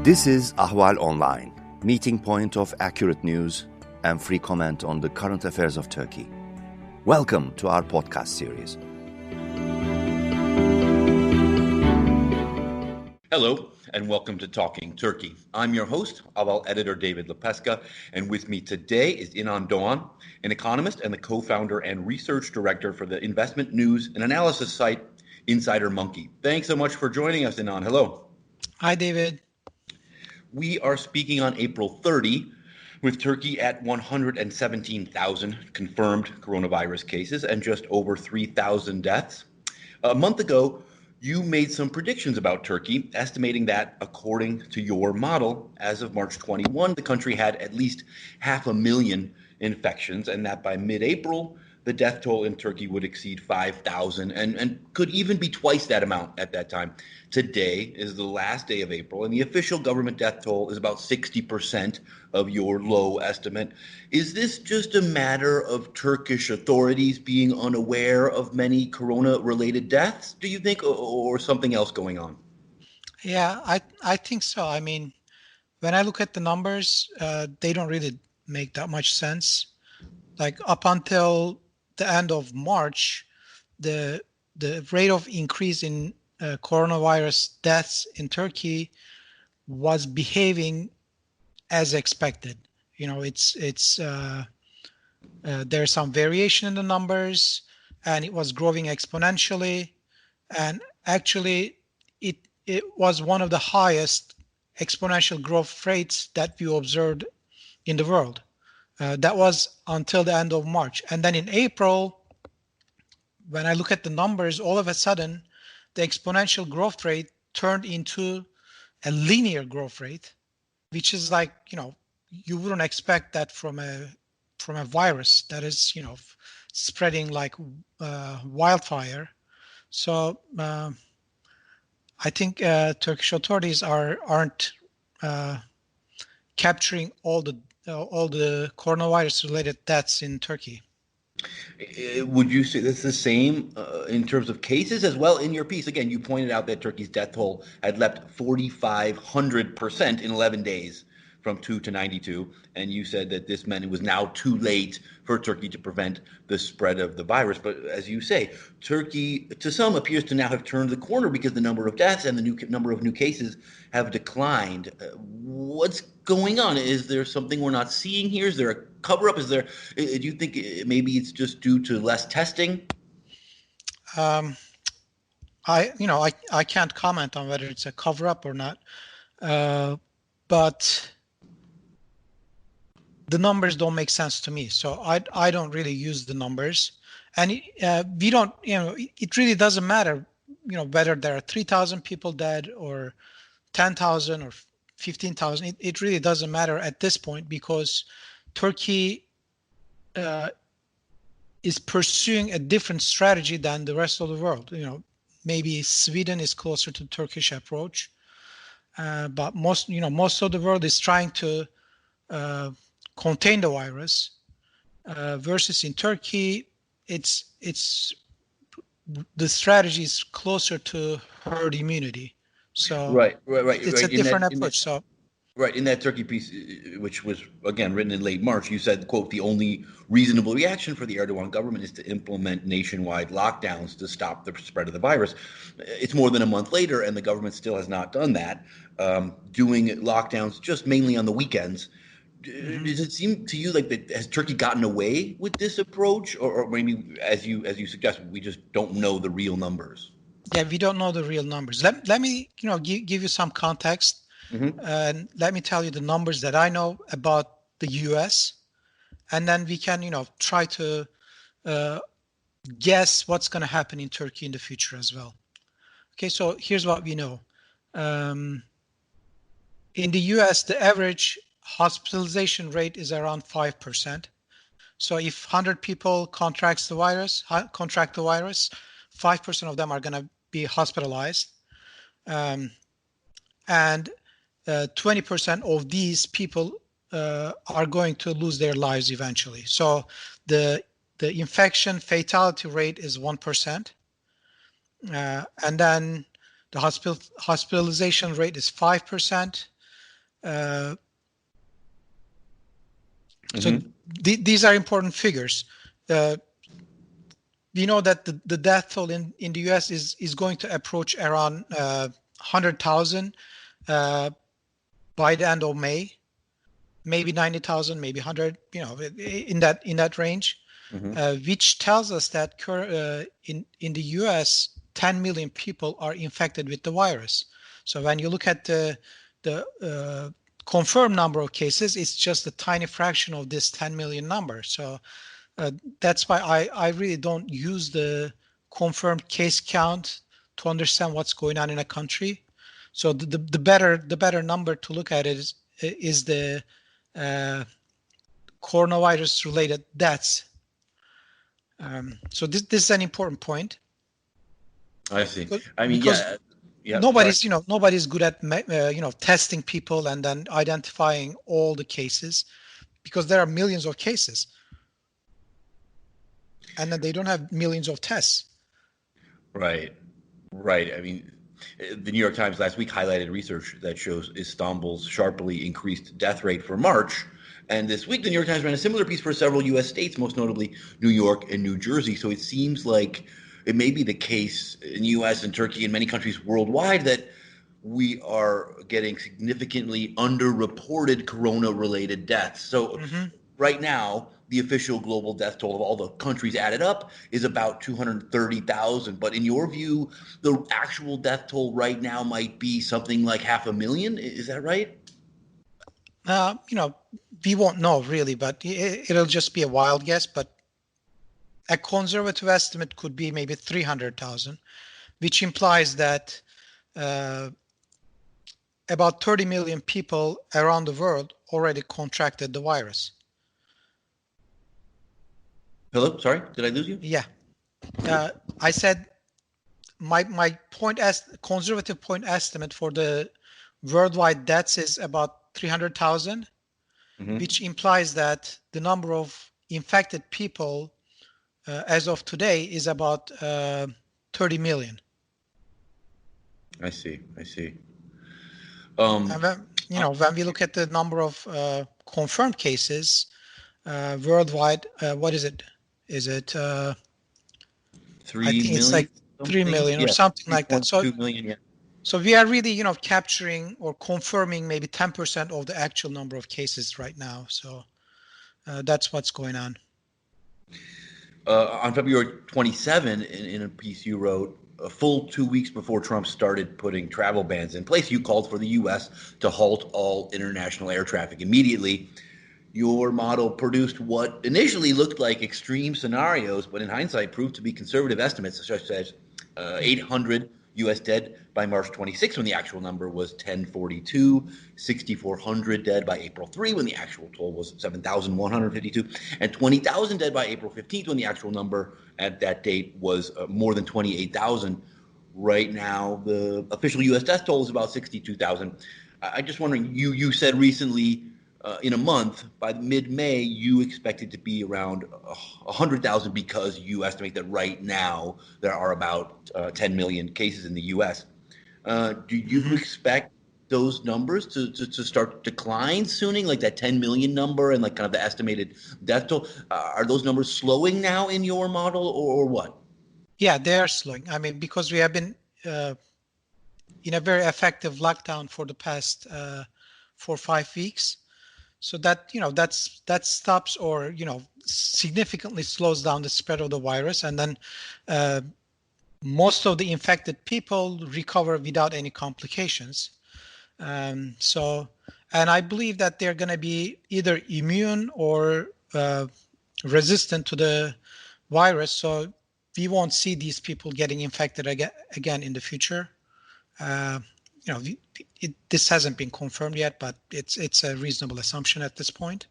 This is Ahval Online, meeting point of accurate news and free comment on the current affairs of Turkey. Welcome to our podcast series. Hello, and welcome to Talking Turkey. I'm your host, Ahval editor David Lepeska, and with me today is Inan Dogan, an economist and the co-founder and research director for the investment news and analysis site Insider Monkey. Thanks so much for joining us, Inan. Hello. Hi, David. We are speaking on April 30, with Turkey at 117,000 confirmed coronavirus cases and just over 3,000 deaths. A month ago, you made some predictions about Turkey, estimating that, according to your model, as of March 21, the country had at least 500,000 infections, and that by mid-April, the death toll in Turkey would exceed 5,000 and could even be twice that amount at that time. Today is the last day of April, and the official government death toll is about 60% of your low estimate. Is this just a matter of Turkish authorities being unaware of many corona-related deaths, do you think, or something else going on? Yeah, I think so. I mean, when I look at the numbers, they don't really make that much sense. Like up until the end of March, the rate of increase in coronavirus deaths in Turkey was behaving as expected. You know, there's some variation in the numbers, and it was growing exponentially. And actually, it was one of the highest exponential growth rates that we observed in the world. That was until the end of March. And then in April, when I look at the numbers, all of a sudden, the exponential growth rate turned into a linear growth rate, which is like, you know, you wouldn't expect that from a virus that is, you know, spreading like wildfire. So I think Turkish authorities aren't capturing all the coronavirus-related deaths in Turkey. Would you say that's the same in terms of cases as well? In your piece, again, you pointed out that Turkey's death toll had leapt 4,500% in 11 days from 2 to 92, and you said that this meant it was now too late for Turkey to prevent the spread of the virus. But as you say, Turkey, to some, appears to now have turned the corner because the number of deaths and the number of new cases have declined. What's going on? Is there something we're not seeing here? Is there a cover-up? Do you think maybe it's just due to less testing? I can't comment on whether it's a cover-up or not, but the numbers don't make sense to me. So I don't really use the numbers, and we don't. You know, it really doesn't matter. You know, whether there are 3,000 people dead or 10,000 or 15,000. It really doesn't matter at this point because Turkey is pursuing a different strategy than the rest of the world. You know, maybe Sweden is closer to Turkish approach, but most of the world is trying to contain the virus. Versus in Turkey, it's the strategy is closer to herd immunity. So right. It's a different approach. Right. In that Turkey piece, which was, again, written in late March, you said, quote, the only reasonable reaction for the Erdogan government is to implement nationwide lockdowns to stop the spread of the virus. It's more than a month later, and the government still has not done that, doing lockdowns just mainly on the weekends. Mm-hmm. Does it seem to you like has Turkey gotten away with this approach? Or maybe, as you suggested, we just don't know the real numbers? Yeah, we don't know the real numbers. Let me give you some context. Mm-hmm. And let me tell you the numbers that I know about the U.S. and then we can try to guess what's going to happen in Turkey in the future as well. Okay, so here's what we know. In the U.S., the average hospitalization rate is around 5%. So if 100 people contract the virus, 5% of them are going to be hospitalized. And 20% of these people are going to lose their lives eventually. So the infection fatality rate is 1%. And then the hospitalization rate is 5%. So these are important figures. We know that the death toll in the US is going to approach around 100,000 by the end of May, maybe 90,000, maybe 100, in that range, which tells us that in the US, 10 million people are infected with the virus. So when you look at the confirmed number of cases, it's just a tiny fraction of this 10 million number. So that's why I really don't use the confirmed case count to understand what's going on in a country. So the better number to look at is the coronavirus related deaths. So this is an important point. I see. I mean, yeah. Nobody's good at testing people and then identifying all the cases, because there are millions of cases, and then they don't have millions of tests. Right. I mean, the New York Times last week highlighted research that shows Istanbul's sharply increased death rate for March. And this week, the New York Times ran a similar piece for several U.S. states, most notably New York and New Jersey. So it seems like it may be the case in the U.S. and Turkey and many countries worldwide that we are getting significantly underreported corona-related deaths. So right now, the official global death toll of all the countries added up is about 230,000. But in your view, the actual death toll right now might be something like 500,000. Is that right? We won't know really, but it'll just be a wild guess. But a conservative estimate could be maybe 300,000, which implies that about 30 million people around the world already contracted the virus. Hello? Sorry, did I lose you? Yeah. I said my conservative point estimate for the worldwide deaths is about 300,000, which implies that the number of infected people as of today is about 30 million. I see. And when we look at the number of confirmed cases worldwide, what is it? Is it 3 I think million? it's like 3 million or something like that. So 2 million, yeah. So we are really, capturing or confirming maybe 10% of the actual number of cases right now. So that's what's going on. On February 27, in a piece you wrote, a full 2 weeks before Trump started putting travel bans in place, you called for the U.S. to halt all international air traffic immediately. Your model produced what initially looked like extreme scenarios, but in hindsight proved to be conservative estimates, such as 800 U.S. dead by March 26, when the actual number was 1042, 6,400 dead by April 3, when the actual toll was 7,152, and 20,000 dead by April 15th, when the actual number at that date was more than 28,000. Right now, the official U.S. death toll is about 62,000. I'm just wondering, you said recently, in a month, by mid-May, you expect it to be around 100,000 because you estimate that right now there are about 10 million cases in the U.S. Do you expect those numbers to start decline sooning, like that 10 million number and like kind of the estimated death toll? Are those numbers slowing now in your model or what? Yeah, they are slowing. I mean, because we have been in a very effective lockdown for the past 4 or 5 weeks. So that that stops or significantly slows down the spread of the virus, and then most of the infected people recover without any complications. And I believe that they're going to be either immune or resistant to the virus, so we won't see these people getting infected again in the future. This hasn't been confirmed yet, but it's a reasonable assumption at this point.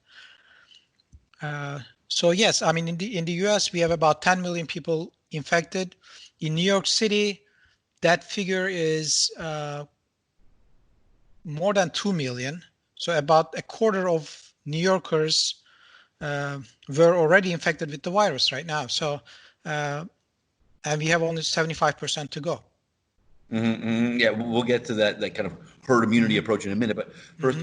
So yes, I mean in the U.S. we have about 10 million people infected. In New York City, that figure is more than 2 million. So about a quarter of New Yorkers were already infected with the virus right now. So and we have only 75% to go. Yeah, we'll get to that kind of herd immunity approach in a minute. But first,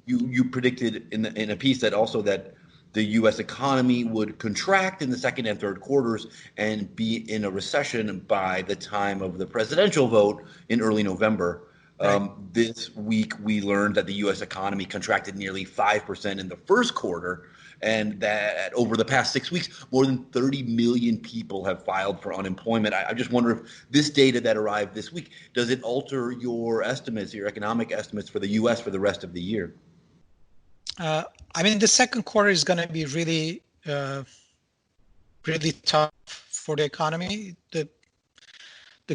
you predicted in a piece that also that the U.S. economy would contract in the second and third quarters and be in a recession by the time of the presidential vote in early November. Right. This week, we learned that the U.S. economy contracted nearly 5% in the first quarter, and that over the past 6 weeks, more than 30 million people have filed for unemployment. I just wonder if this data that arrived this week, does it alter your estimates, your economic estimates for the U.S. for the rest of the year? I mean, the second quarter is going to be really, really tough for the economy. The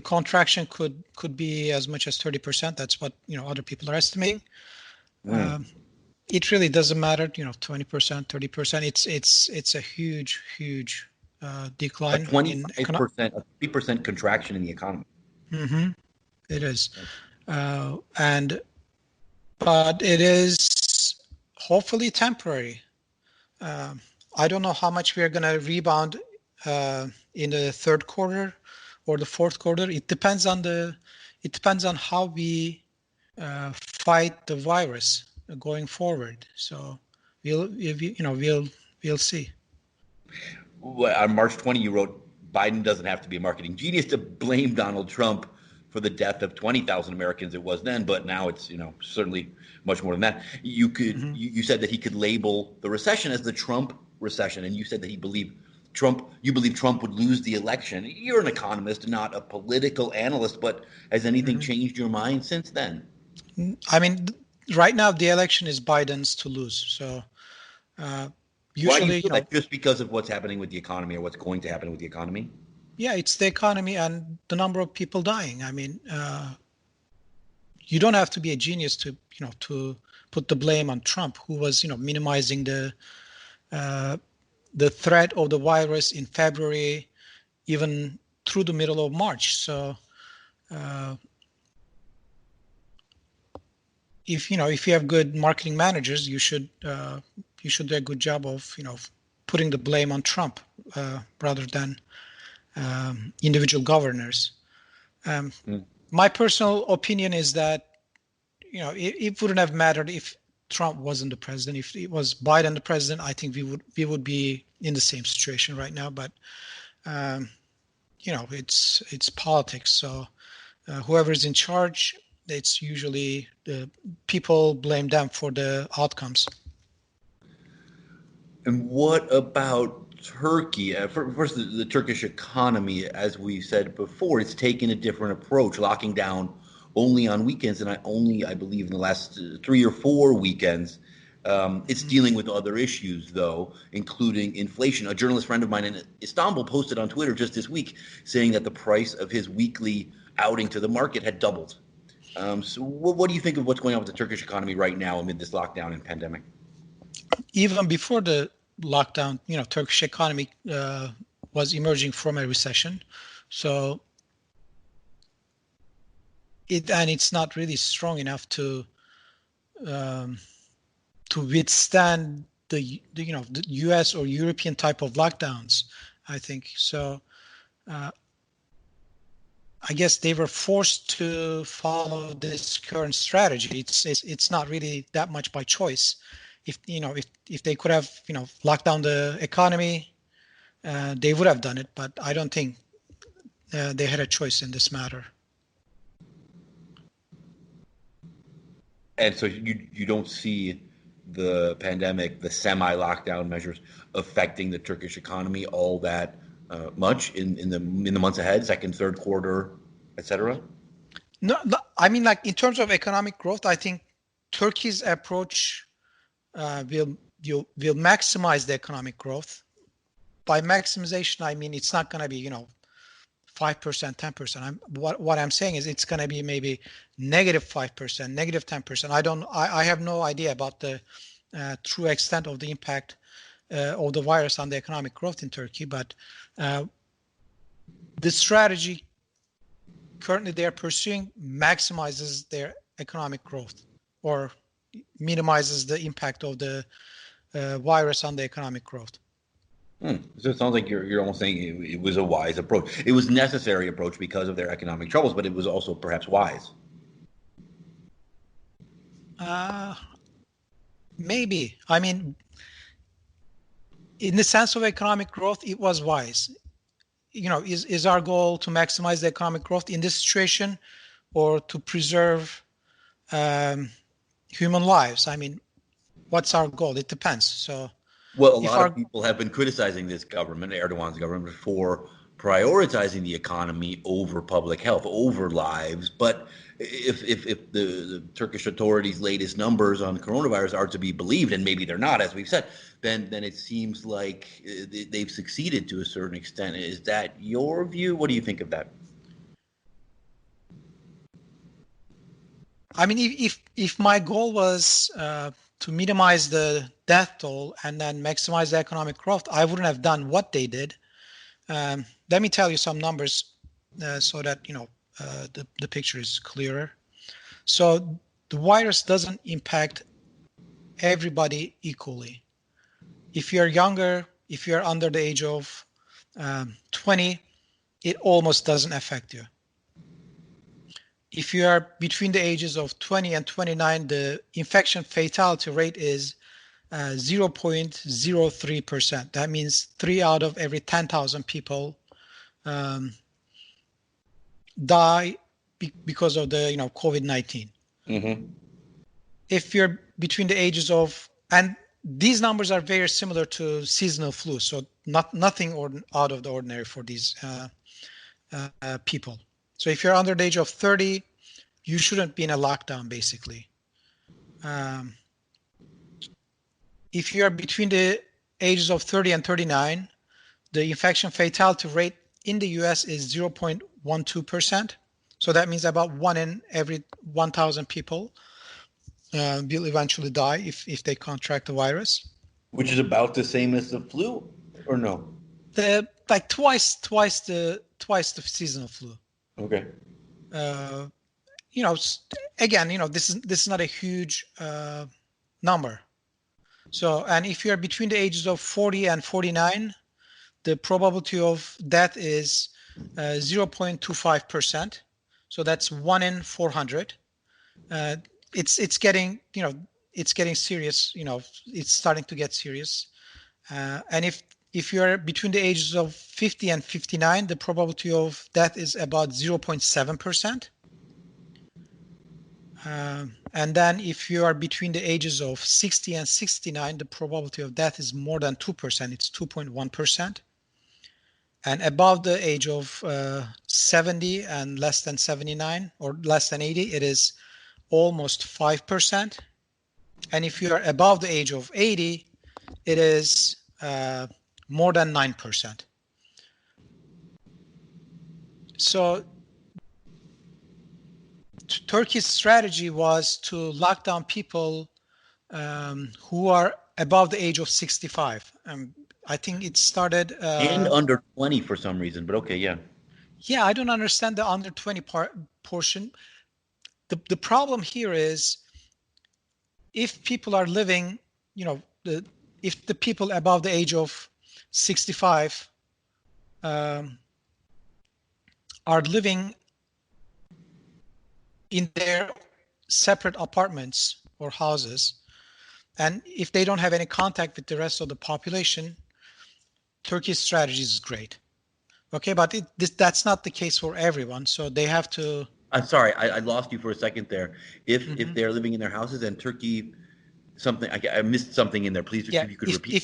contraction could be as much as 30%. That's what other people are estimating. It really doesn't matter, 20%, 30%. It's a huge decline. A 25%, a 3% contraction in the economy. It is, but it is hopefully temporary. I don't know how much we are going to rebound in the third quarter or the fourth quarter. It depends on how we fight the virus going forward. So we'll see. Well, on March 20, you wrote, Biden doesn't have to be a marketing genius to blame Donald Trump for the death of 20,000 Americans. It was then, but now it's certainly much more than that. You said that he could label the recession as the Trump recession, and you said that you believe Trump would lose the election. You're an economist, not a political analyst, but has anything changed your mind since then? I mean, right now the election is Biden's to lose. So usually, why do you feel that? Just because of what's happening with the economy or what's going to happen with the economy? Yeah, it's the economy and the number of people dying. I mean, you don't have to be a genius to put the blame on Trump, who was minimizing the threat of the virus in February, even through the middle of March. So if you have good marketing managers, you should do a good job of putting the blame on Trump rather than individual governors. My personal opinion is that it wouldn't have mattered if Trump wasn't the president. If it was Biden the president, I think we would be in the same situation right now. But it's politics. So whoever's in charge, it's usually the people blame them for the outcomes. And what about Turkey? First, the Turkish economy, as we said before, it's taken a different approach, locking down only on weekends, and I believe in the last 3 or 4 weekends. It's dealing with other issues, though, including inflation. A journalist friend of mine in Istanbul posted on Twitter just this week saying that the price of his weekly outing to the market had doubled. So what do you think of what's going on with the Turkish economy right now amid this lockdown and pandemic? Even before the lockdown, Turkish economy was emerging from a recession. So it's not really strong enough to withstand the U.S. or European type of lockdowns, I think. So I guess they were forced to follow this current strategy. It's not really that much by choice. If they could have locked down the economy, they would have done it. But I don't think they had a choice in this matter. And so you don't see the pandemic, the semi-lockdown measures affecting the Turkish economy all that much in the months ahead, second, third quarter, etc.? No, I mean, like in terms of economic growth, I think Turkey's approach will maximize the economic growth. By maximization, I mean it's not going to be 5%, 10%. What I'm saying is it's going to be maybe -5%, -10%. I have no idea about the true extent of the impact of the virus on the economic growth in Turkey, but the strategy currently they are pursuing maximizes their economic growth or minimizes the impact of the virus on the economic growth. So it sounds like you're almost saying it was a wise approach. It was necessary approach because of their economic troubles, but it was also perhaps wise. Maybe. I mean, in the sense of economic growth, it was wise. Is our goal to maximize the economic growth in this situation, or to preserve human lives? I mean, what's our goal? It depends. So, Well, a lot of people have been criticizing this government, Erdogan's government, for prioritizing the economy over public health, over lives. But if the Turkish authorities' latest numbers on coronavirus are to be believed, and maybe they're not, as we've said, then it seems like they've succeeded to a certain extent. Is that your view? What do you think of that? I mean, if my goal was to minimize the death toll and then maximize the economic growth, I wouldn't have done what they did. Let me tell you some numbers so that the picture is clearer. So the virus doesn't impact everybody equally. If you're younger, if you're under the age of 20, it almost doesn't affect you. If you are between the ages of 20 and 29, the infection fatality rate is 0.03%. That means 3 out of every 10,000 people die because of the COVID-19. Mm-hmm. If you're between the ages of, and these numbers are very similar to seasonal flu, so nothing out of the ordinary for these people. So if you're under the age of 30, you shouldn't be in a lockdown, basically. If you're between the ages of 30 and 39, the infection fatality rate in the US is 0.12%. So that means about 1 in every 1,000 people will eventually die if they contract the virus. Which is about the same as the flu, or no? Like twice the seasonal flu. Okay. Again, this is not a huge number. So, and if you're between the ages of 40 and 49, the probability of death is 0.25%. So that's 1 in 400. It's getting, it's getting serious. It's starting to get serious. And if you're between the ages of 50 and 59, the probability of death is about 0.7%. And then if you are between the ages of 60 and 69, the probability of death is more than 2%. It's 2.1%. And above the age of 70 and less than 79 or less than 80, it is almost 5%. And if you are above the age of 80, it is more than 9%. So Turkey's strategy was to lock down people who are above the age of 65. I think it started... and under 20 for some reason, but okay, yeah. Yeah, I don't understand the under 20 portion. The problem here is if people are living, if the people above the age of 65 are living in their separate apartments or houses, and if they don't have any contact with the rest of the population, Turkey's strategy is great. Okay, but that's not the case for everyone, so they have to... I'm sorry, I lost you for a second there. If they're living in their houses and Turkey, I missed something in there. Please, if you could repeat.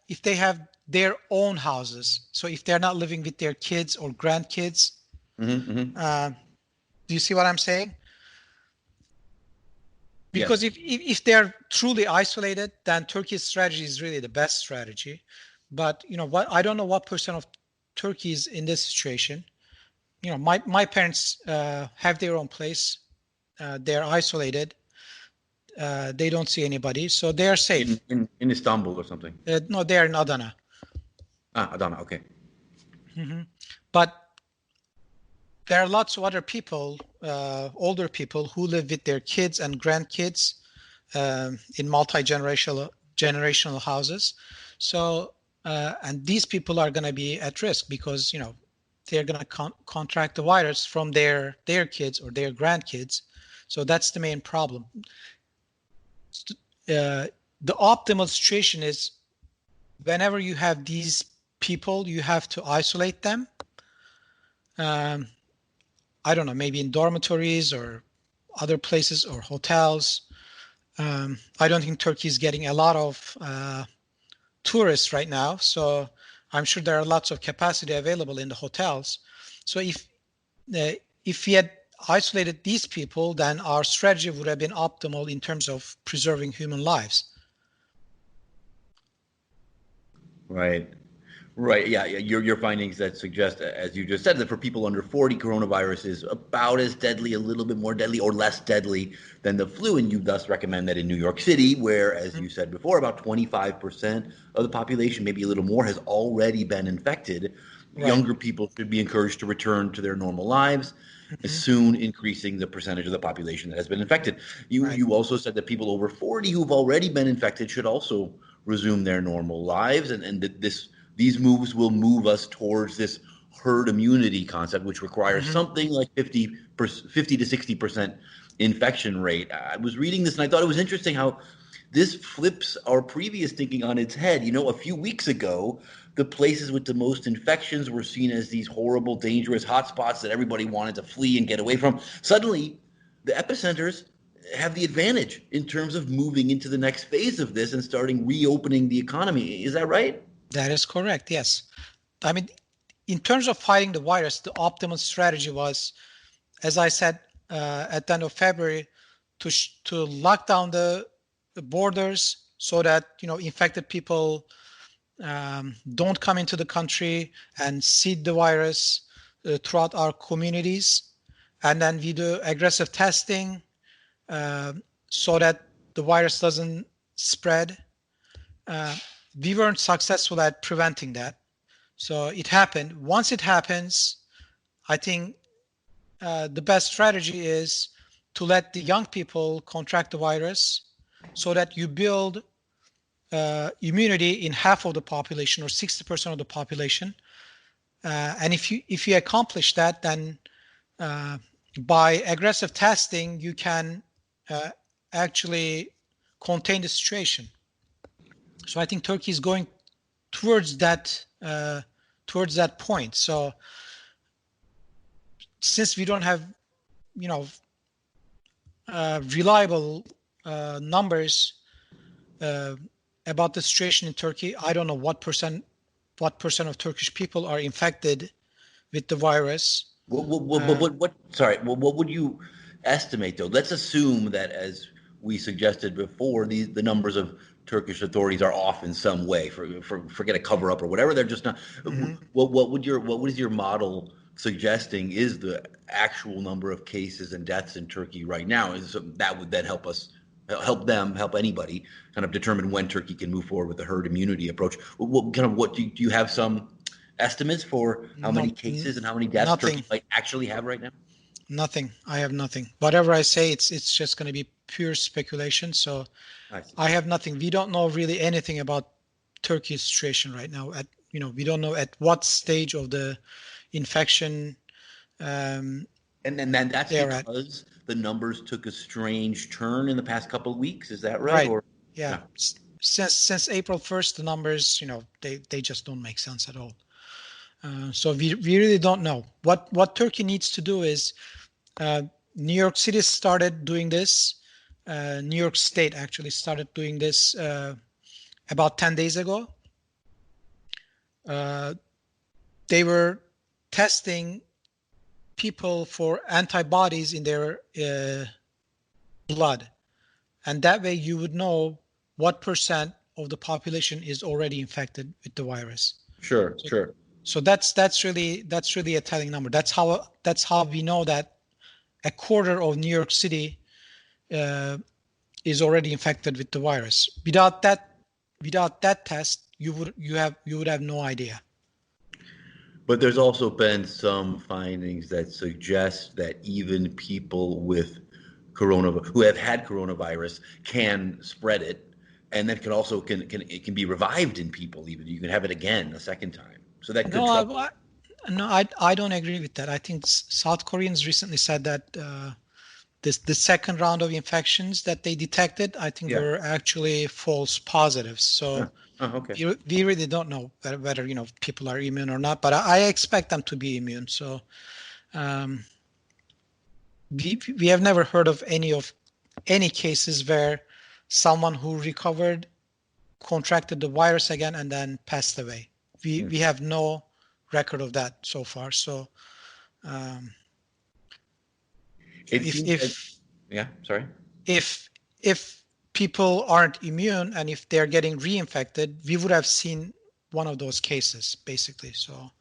If they have their own houses, so if they're not living with their kids or grandkids, do you see what I'm saying? Because if they're truly isolated, then Turkey's strategy is really the best strategy. But I don't know what percent of Turkey is in this situation. My parents have their own place. They're isolated. They don't see anybody, so they are safe. In Istanbul or something? No, they are in Adana. Adana, okay. But there are lots of other people, older people, who live with their kids and grandkids in multi-generational houses. So and these people are going to be at risk because they're going to contract the virus from their kids or their grandkids. So that's the main problem. The optimal situation is whenever you have these people, you have to isolate them. I don't know, maybe in dormitories or other places or hotels. I don't think Turkey is getting a lot of tourists right now, so I'm sure there are lots of capacity available in the hotels. So if we had isolated these people, then our strategy would have been optimal in terms of preserving human lives. Right. Right. Yeah. Your findings that suggest, as you just said, that for people under 40, coronavirus is about as deadly, a little bit more deadly, or less deadly than the flu. And you thus recommend that in New York City, where, as you said before, about 25% of the population, maybe a little more, has already been infected. Right. Younger people should be encouraged to return to their normal lives, soon increasing the percentage of the population that has been infected. You also said that people over 40 who've already been infected should also resume their normal lives, and that these moves will move us towards this herd immunity concept, which requires something like 50 to 60% infection rate. I was reading this and I thought it was interesting how this flips our previous thinking on its head. A few weeks ago, the places with the most infections were seen as these horrible, dangerous hotspots that everybody wanted to flee and get away from. Suddenly, the epicenters have the advantage in terms of moving into the next phase of this and starting reopening the economy. Is that right? That is correct, yes. I mean, in terms of fighting the virus, the optimal strategy was, as I said, at the end of February, to lock down the borders so that infected people don't come into the country and seed the virus throughout our communities. And then we do aggressive testing so that the virus doesn't spread. We weren't successful at preventing that. So it happened. Once it happens, I think the best strategy is to let the young people contract the virus so that you build immunity in half of the population or 60% of the population. And if you accomplish that, then by aggressive testing, you can actually contain the situation. So I think Turkey is going towards that point. So since we don't have reliable numbers about the situation in Turkey, I don't know what percent of Turkish people are infected with the virus. What would you estimate, though? Let's assume that, as we suggested before, the numbers of Turkish authorities are off in some way. Forget a cover up or whatever. They're just not. What is your model suggesting is the actual number of cases and deaths in Turkey right now? So that would then help anybody kind of determine when Turkey can move forward with the herd immunity approach. Do you have some estimates for how many cases and how many deaths Turkey might actually have right now? Nothing. I have nothing. Whatever I say, it's just going to be pure speculation. So I have nothing. We don't know really anything about Turkey's situation right now. We don't know at what stage of the infection. And then that's because the numbers took a strange turn in the past couple of weeks. Is that right? Right. Yeah. Since April 1st, the numbers, they just don't make sense at all. So we really don't know. What Turkey needs to do is, New York City started doing this. New York State actually started doing this about 10 days ago. They were testing people for antibodies in their blood. And that way you would know what percent of the population is already infected with the virus. Sure. So that's really a telling number. That's how we know that a quarter of New York City is already infected with the virus. Without that test, you would have no idea. But there's also been some findings that suggest that even people with who have had coronavirus can spread it, and then it can be revived in people. Even you can have it again a second time. So that could No, trouble. I don't agree with that. I think South Koreans recently said that the second round of infections that they detected, I think, were actually false positives. So Okay. we really don't know whether people are immune or not. But I expect them to be immune. So we have never heard of any cases where someone who recovered contracted the virus again and then passed away. We have no record of that so far. So if people aren't immune and if they're getting reinfected, we would have seen one of those cases basically. So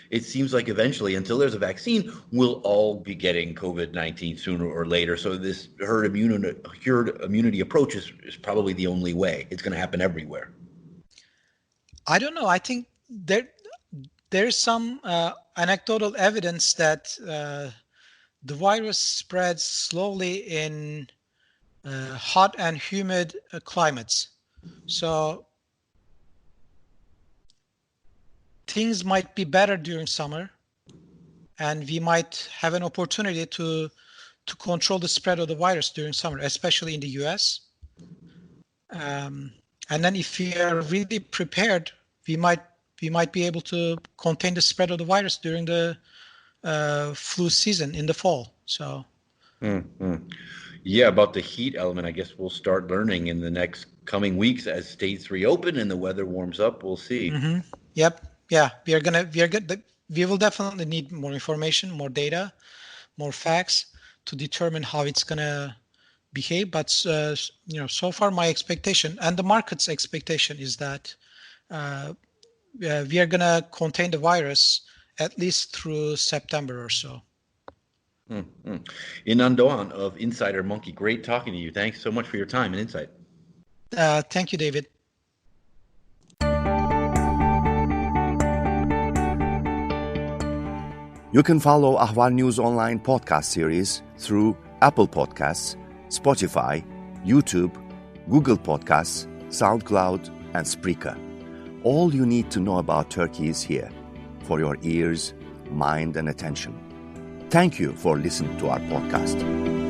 it seems like eventually, until there's a vaccine, we'll all be getting COVID-19 sooner or later. So this herd immunity approach is probably the only way. It's going to happen everywhere. I don't know. I think there's some anecdotal evidence that the virus spreads slowly in hot and humid climates. So things might be better during summer, and we might have an opportunity to control the spread of the virus during summer, especially in the US. And then if we are really prepared, we might be able to contain the spread of the virus during the flu season in the fall. So yeah, about the heat element, I guess we'll start learning in the next coming weeks as states reopen and the weather warms up. We'll see. Yep. Yeah, we will definitely need more information, more data, more facts to determine how it's gonna behave. But so far my expectation and the market's expectation is that we are gonna contain the virus at least through September or so. Inan Dogan of Insider Monkey, great talking to you. Thanks so much for your time and insight. Thank you, David. You can follow Ahval News Online podcast series through Apple Podcasts, Spotify, YouTube, Google Podcasts, SoundCloud, and Spreaker. All you need to know about Turkey is here, for your ears, mind, and attention. Thank you for listening to our podcast.